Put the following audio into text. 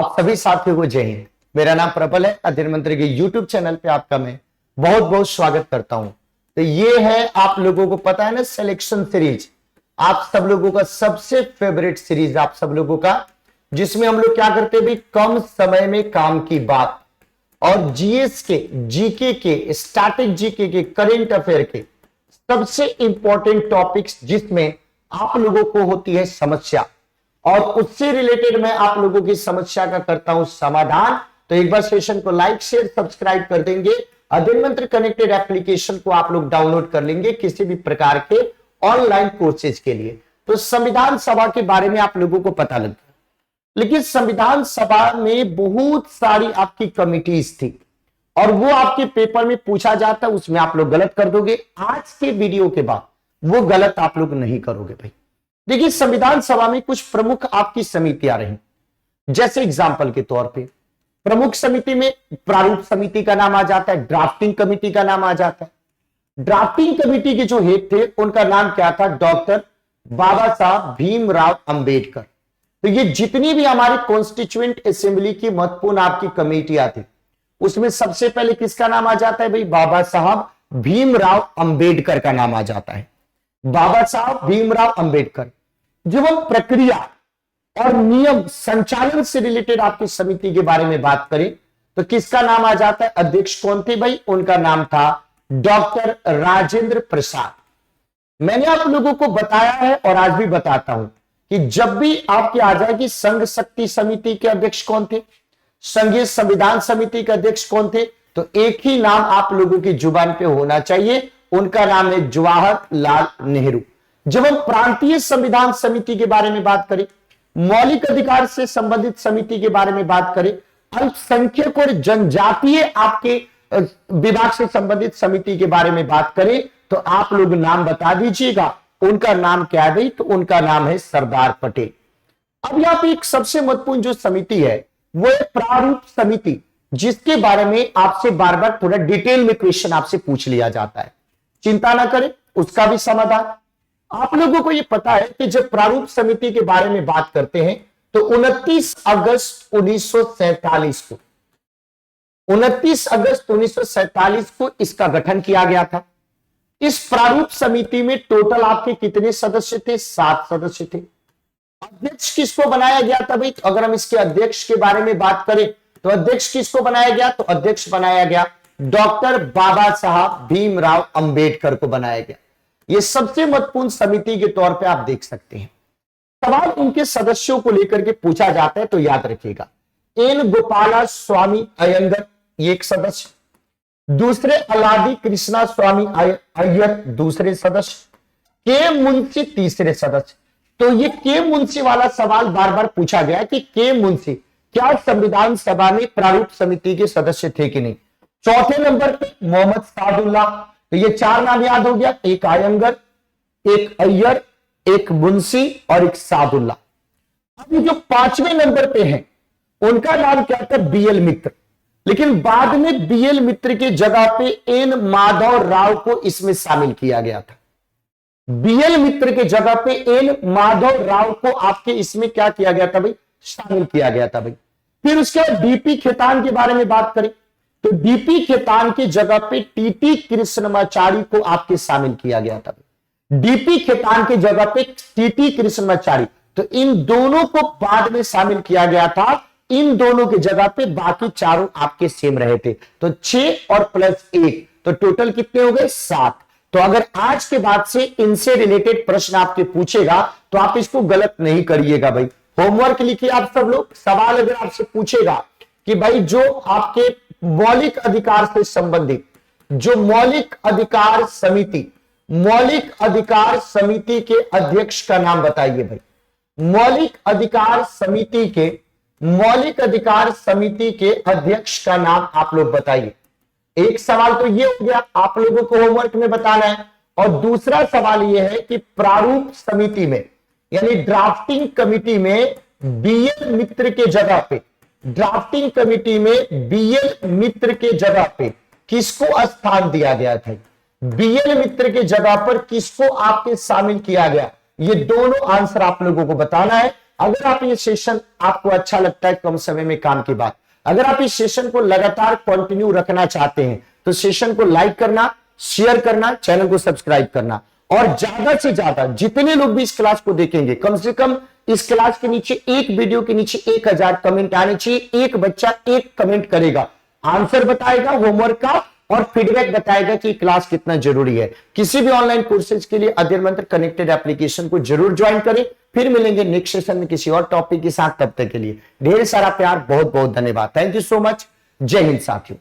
आप सभी साथियों को जय हिंद। मेरा नाम प्रबल है। अध्ययन मंत्र के यूट्यूब चैनल पे आपका मैं बहुत बहुत स्वागत करता हूं। तो ये है, आप लोगों को पता है ना, सिलेक्शन सीरीज, आप सब लोगों का सबसे फेवरेट सीरीज आप सब लोगों का, जिसमें हम लोग क्या करते हैं भाई, कम समय में काम की बात और जीएस के, जीके के, स्टैटिक जीके के, करेंट अफेयर के सबसे इंपॉर्टेंट टॉपिक्स जिसमें आप लोगों को होती है समस्या, और उससे रिलेटेड मैं आप लोगों की समस्या का करता हूं समाधान। तो एक बार सेशन को लाइक शेयर सब्सक्राइब कर देंगे। अध्ययन मंत्र कनेक्टेड एप्लीकेशन को आप लोग डाउनलोड कर लेंगे किसी भी प्रकार के ऑनलाइन कोर्सेज के लिए। तो संविधान सभा के बारे में आप लोगों को पता लग गया, लेकिन संविधान सभा में बहुत सारी आपकी कमिटीज थी और वो आपके पेपर में पूछा जाता, उसमें आप लोग गलत कर दोगे। आज के वीडियो के बाद वो गलत आप लोग नहीं करोगे भाई। देखिए, संविधान सभा में कुछ प्रमुख आपकी समितियां रही, जैसे एग्जाम्पल के तौर पे प्रमुख समिति में प्रारूप समिति का नाम आ जाता है, ड्राफ्टिंग कमिटी का नाम आ जाता है। ड्राफ्टिंग कमिटी के जो हेड थे उनका नाम क्या था, डॉक्टर बाबा साहब भीमराव अंबेडकर। तो ये जितनी भी हमारी कॉन्स्टिट्यूएंट असेंबली की महत्वपूर्ण आपकी कमेटियां थी, उसमें सबसे पहले किसका नाम आ जाता है भाई, बाबा साहब भीमराव अंबेडकर का नाम आ जाता है। बाबा साहब भीमराव अंबेडकर। जब हम प्रक्रिया और नियम संचालन से रिलेटेड आपकी समिति के बारे में बात करें तो किसका नाम आ जाता है, अध्यक्ष कौन थे भाई, उनका नाम था डॉक्टर राजेंद्र प्रसाद। मैंने आप लोगों को बताया है और आज भी बताता हूं कि जब भी आपके आ जाए कि संघ शक्ति समिति के अध्यक्ष कौन थे, संघीय संविधान समिति के अध्यक्ष कौन थे, तो एक ही नाम आप लोगों की जुबान पे होना चाहिए, उनका नाम है जवाहरलाल नेहरू। जब हम प्रांतीय संविधान समिति के बारे में बात करें, मौलिक अधिकार से संबंधित समिति के बारे में बात करें, अल्पसंख्यक और जनजातीय आपके विभाग से संबंधित समिति के बारे में बात करें, तो आप लोग नाम बता दीजिएगा, उनका नाम क्या है भाई, तो उनका नाम है सरदार पटेल। अब यहां पे एक सबसे महत्वपूर्ण जो समिति है वो है प्रारूप समिति, जिसके बारे में आपसे बार बार थोड़ा डिटेल में क्वेश्चन आपसे पूछ लिया जाता है। चिंता ना करें, उसका भी समाधान आप लोगों को ये पता है कि जब प्रारूप समिति के बारे में बात करते हैं तो 29 अगस्त 1947 को 29 अगस्त 1947 को इसका गठन किया गया था। इस प्रारूप समिति में टोटल आपके कितने सदस्य थे, 7 सदस्य थे। अध्यक्ष किसको बनाया गया था भाई, अगर हम इसके अध्यक्ष के बारे में बात करें तो अध्यक्ष किसको बनाया गया, तो अध्यक्ष बनाया गया डॉक्टर बाबा साहब भीमराव अंबेडकर को बनाया गया। यह सबसे महत्वपूर्ण समिति के तौर पे आप देख सकते हैं। सवाल उनके सदस्यों को लेकर के पूछा जाता है तो याद रखिएगा, एन गोपाला स्वामी अयंगर एक सदस्य, दूसरे अलादी कृष्णा स्वामी अय्यर दूसरे सदस्य, के मुंशी तीसरे सदस्य। तो ये के मुंशी वाला सवाल बार बार पूछा गया कि के मुंशी क्या संविधान सभा में प्रारूप समिति के सदस्य थे कि नहीं। चौथे नंबर पे मोहम्मद सादुल्लाह। तो ये 4 नाम याद हो गया, एक आयंगर, एक अय्यर, एक मुंशी और एक सादुल्ला। अभी जो 5वें नंबर पे हैं उनका नाम क्या था, बीएल मित्र। लेकिन बाद में बीएल मित्र की जगह पे एन माधव राव को इसमें शामिल किया गया था। बीएल मित्र के जगह पे एन माधव राव को आपके इसमें क्या किया गया था भाई, शामिल किया गया था भाई। फिर उसके बाद डीपी खेतान के बारे में बात करें तो डीपी खेतान की जगह पे टीटी कृष्णमाचारी को आपके शामिल किया गया था। डीपी खेतान की जगह पे टीटी कृष्णमाचारी, तो इन दोनों को बाद में शामिल किया गया था। इन दोनों की जगह पे बाकी चारों आपके सेम रहे थे। तो 6 और प्लस 1 तो टोटल कितने हो गए, 7। तो अगर आज के बाद से इनसे रिलेटेड प्रश्न आपके पूछेगा तो आप इसको गलत नहीं करिएगा भाई। होमवर्क लिखिए आप सब लोग। सवाल अगर आपसे पूछेगा कि भाई जो आपके मौलिक अधिकार से संबंधित जो मौलिक अधिकार समिति के अध्यक्ष का नाम बताइए भाई। मौलिक अधिकार समिति के अध्यक्ष का नाम आप लोग बताइए। एक सवाल तो ये हो गया, आप लोगों को होमवर्क में बताना है। और दूसरा सवाल ये है कि प्रारूप समिति में यानी ड्राफ्टिंग कमिटी में बीएल मित्र के जगह पे, ड्राफ्टिंग कमिटी में बीएल मित्र के जगह पे किसको स्थान दिया गया था, बीएल मित्र के जगह पर किसको आपके शामिल किया गया, ये दोनों आंसर आप लोगों को बताना है। अगर आप ये सेशन आपको अच्छा लगता है, कम समय में काम की बात, अगर आप इस सेशन को लगातार कंटिन्यू रखना चाहते हैं तो सेशन को लाइक करना, शेयर करना, चैनल को सब्सक्राइब करना, और ज्यादा से ज्यादा जितने लोग भी इस क्लास को देखेंगे, कम से कम इस क्लास के नीचे, एक वीडियो के नीचे 1000 कमेंट आने चाहिए। एक बच्चा एक कमेंट करेगा, आंसर बताएगा होमवर्क का और फीडबैक बताएगा कि क्लास कितना जरूरी है। किसी भी ऑनलाइन कोर्सेज के लिए अध्ययन मंत्र कनेक्टेड एप्लीकेशन को जरूर ज्वाइन करें। फिर मिलेंगे नेक्स्ट सेशन में किसी और टॉपिक के साथ, तब तक के लिए ढेर सारा प्यार, बहुत बहुत धन्यवाद। Thank you so much. जय हिंद साथियों।